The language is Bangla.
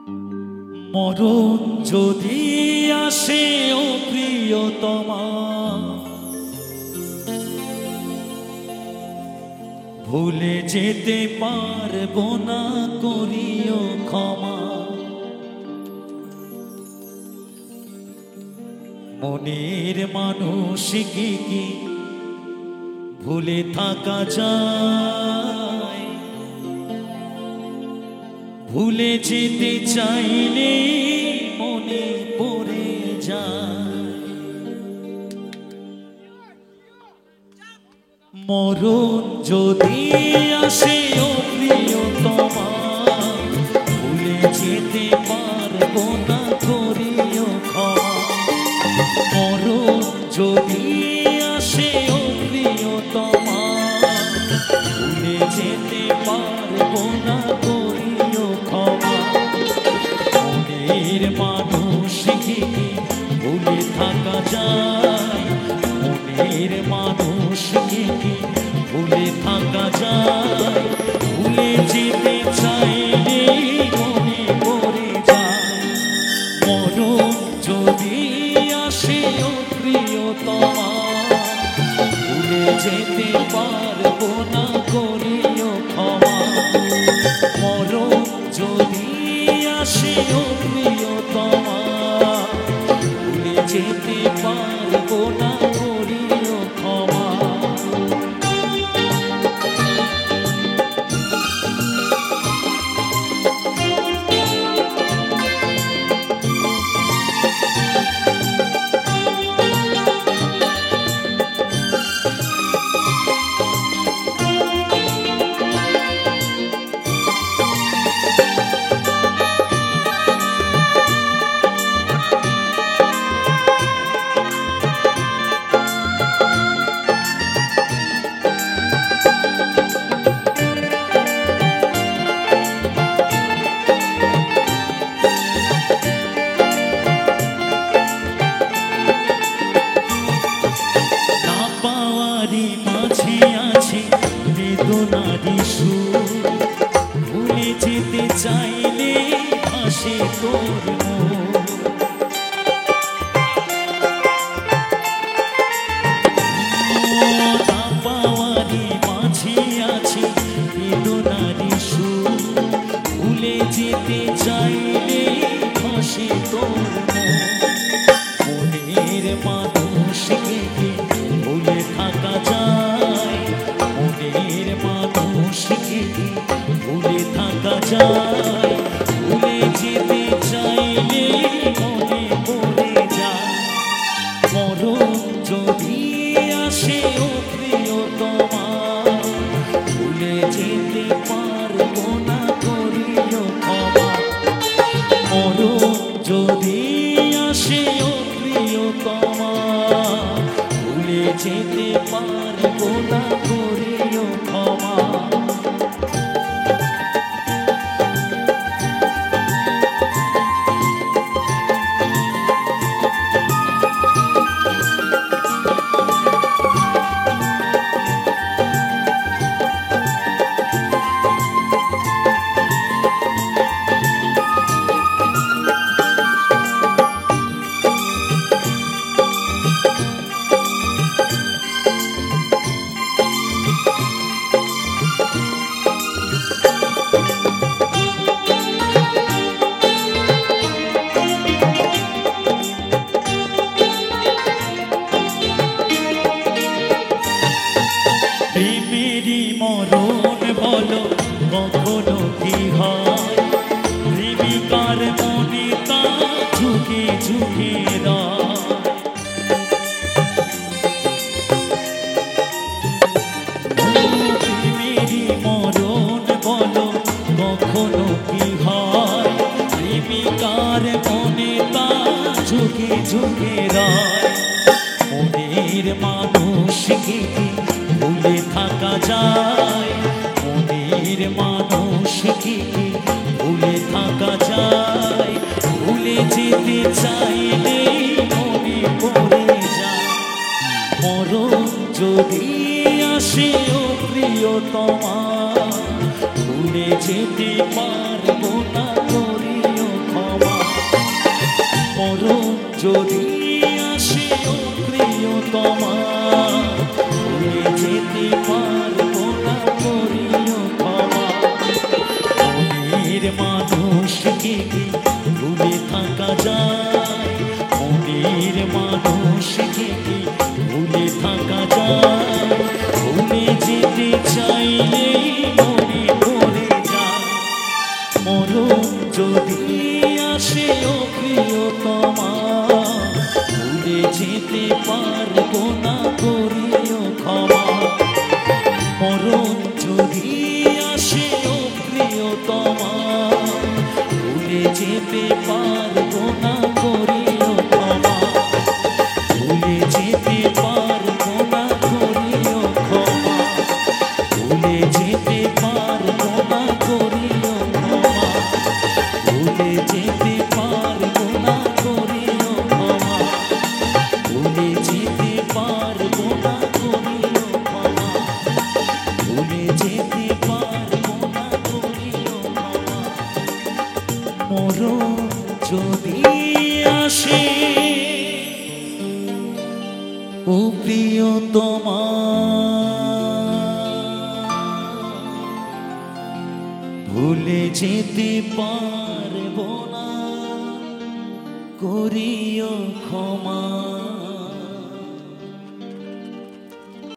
মরণ যদি আসে ও প্রিয়তমা, ভুলে যেতে পারবো না, করিও ক্ষমা। মনের মানুষকে কি ভুলে থাকা যায়? ভুলে যেতে চাইলে মনে পড়ে যায়। মরণ যদি আসে ও প্রিয়তমা, ভুলে যেতে পারবো না, করিও ক্ষমা। মরণ যদি আসে ও প্রিয়তমা, ভুলে যেতে পারবো না, করিও ক্ষমা। মনের মানুষকে ভুলে থাকা যায়? মনের মানুষকে ভুলে থাকা যায়? ভুলে যেতে চাইলে মনে পড়ে যায়। মরণ যদি আসে ও প্রিয়তমা, ভুলে যেতে পারবো না, করিও ক্ষমা। মরণ যদি আসে ও প্রিয়তমা, ভুলে যেতে পারবো না, করিও ক্ষমা। মাঝে আছে বেদনারি সুর, ভুলে যেতে চাইলে আসে তোর মন। না পাওয়ারি মাঝে আছে বেদনারি সুর, ভুলে যেতে চাইলে আসে তোর মন। মনের মানুষকে ভুলে থাকা যায়? মনের মানুষকে ভুলে থাকা যায়? ভুলে যেতে চাইলে মনে পড়ে যায়। মরণ যদি আসে ও প্রিয়তমা, ভুলে যেতে পারবো না, করিও ক্ষমা। মরণ যদি আসে ও প্রিয়তমা, ভুলে যেতে পারবো না, করিও ক্ষমা। প্রেমেরই মরণ বলো কখনো কি হয়? প্রেমিকার মনে তা ঝুঁকে ঝুঁকে রয়। প্রেমেরই মরণ বলো কখনো কি হয়? প্রেমিকার মনে তা ঝুঁকে ঝুঁকে রয়। মনের মানুষকে ভুলে থাকা যায়? মনের মানুষকে ভুলে থাকা যায়? ভুলে যেতে চাইলে মনে পড়ে যায়। মরণ যদি আসে ও প্রিয়তমা, ভুলে যেতে পারবো না, করিও যদি আসে ও প্রিয়তমা, ভুলে যেতে পারবো না, করিও ক্ষমা। মনের মানুষকে কি ভুলে থাকা যায়? মনের মানুষকে কি ভুলে থাকা যায়? ভুলে যেতে চাইলেই মনে পড়ে যায়। মরণ যদি আসে ও প্রিয়তমা, ভুলে যেতে পারবো না, করিও ক্ষমা। মরণ যদি আসে ও প্রিয়তমা, ভুলে যেতে পারবো না, করিও ক্ষমা। ভুলে যেতে পারবো না, করিও ক্ষমা। ভুলে যেতে পারবো না, করিও ক্ষমা। ভুলে যেতে পারবো না, করিও ক্ষমা। ভুলে যেতে পারবো না, করিও ক্ষমা। ভুলে যেতে পারবো না, করিও ক্ষমা। মরণ যদি আসে ও প্রিয়তমা, ভুলে যেতে পারবো না, করিও ক্ষমা।